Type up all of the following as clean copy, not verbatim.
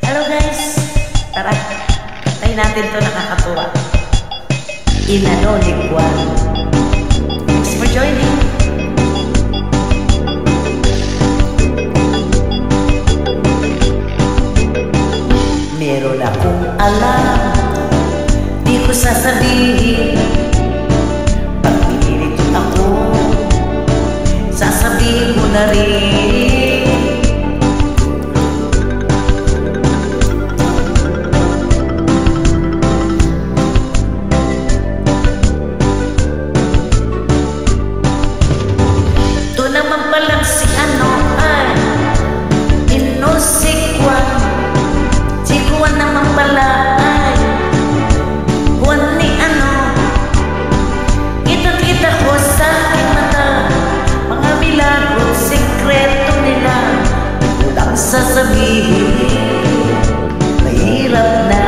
Hello guys! Tara, tayo natin to, nakakatuwa. Inanolikwan. Thanks for joining. Meron akong alam, di ko sasabihin. Pag pinilit ako, sasabihin mo na rin. Ito naman palang si ano ay Inosikwan. Si Juan naman pala ay Juan ni ano. Kita-kita ko sa aking mata, mga milagro, sikreto nila. Walang sasabihin, mahirap na.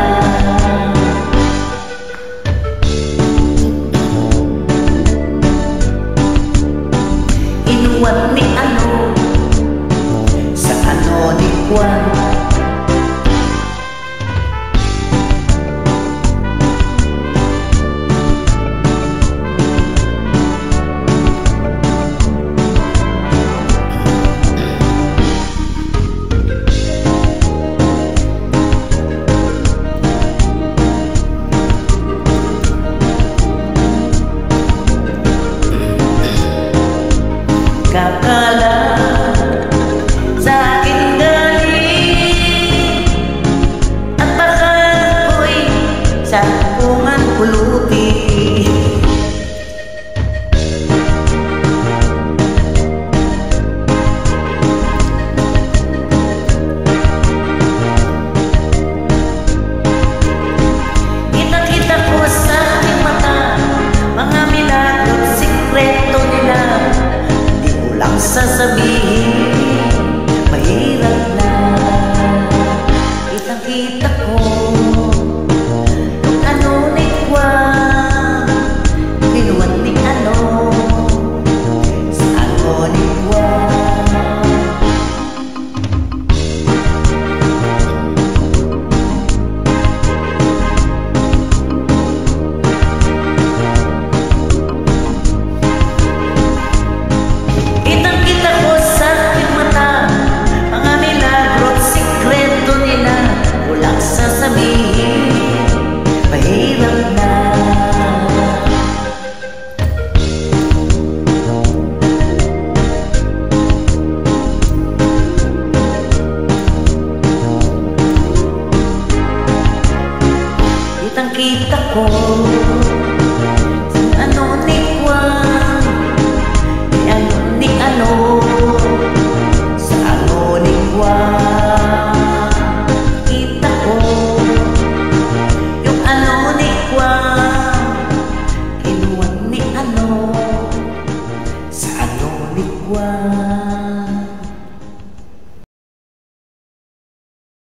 Inuwan ni ano, sa ano ni Juan. Kakala sa akin galing, at baka ako'y sa kungan puluti. Kita-kita ko sa aking mata, mga milagro, sikreto nila. Lang sasabihin, mahirap na. Kitang-kita ko kung ano ni Juan, kinuwan ni ano, sa ano ni Juan. Kitang-kita ko sa ano ni Juan, ano ni ano, sa ano ni Juan. Kita ko yung ano ni Juan, kinuwan ni ano.